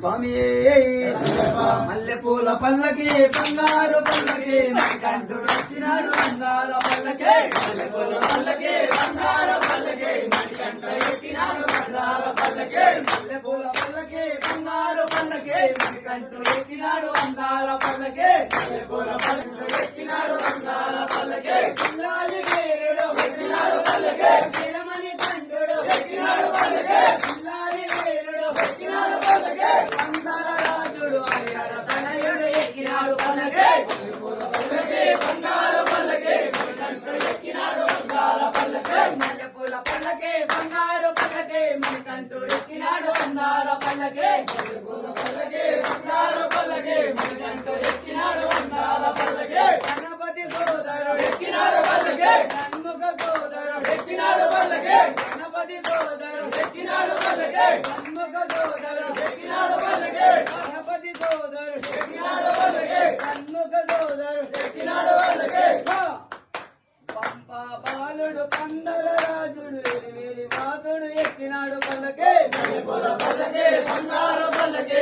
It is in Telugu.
స్వామి మల్లె పూల పల్లకి బంగారు పల్లకి కంఠుడు వచ్చినాడు బంగార పల్లకి మల్లె పూల పల్లకి బంగారు పల్లకి కంఠుడు ఎక్కినాడు బంగార పల్లకి మల్లె పూల పల్లకి బంగారు పల్లకి కంఠుడు ఎక్కినాడు బంగార పల్లకి మల్లె పూల పల్లకి ఎక్కినాడు బంగార పల్లకి పిల్లాలి వీరుడు ఎక్కినాడు పల్లకి పిలమని కంఠుడు ఎక్కినాడు పల్లకి పిల్లాలి వీరుడు ఎక్కినాడు పల్లకి అందర రాజుడు హరిహర తనయుడు ఎక్కినాడు పల్లకి పల్లకి బంగారు పల్లకి కంఠుడు ఎక్కినాడు బంగార పల్లకి మల్లె పూల పల్లకి బంగారు పల్లకి కంఠుడు ఎక్కినాడు బంగార పల్లకి మల్లె పూల పల్లకి బంగారు పల్లకి కంఠుడు ఎక్కినాడు బంగార పల్లకి గణపతి సోదరుడు ఎక్కినాడు పల్లకి షణ్ముఖ సోదరుడు ఎక్కినాడు పల్లకి గణపతి సోదరుడు ఎక్కినాడు పల్లకి షణ్ముఖ సోదరుడు ఎక్కినాడు పల్లకి గణపతి సోదరుడు ఎక్కినాడు పల్లకి షణ్ముఖ సోదరుడు ఎక్కినాడు పల్లకి పంపా బాలుడు పందల రాజుడు ఎరివేలి వాదుడు ఎక్కినాడు పల్లకి బంగారు పల్లకి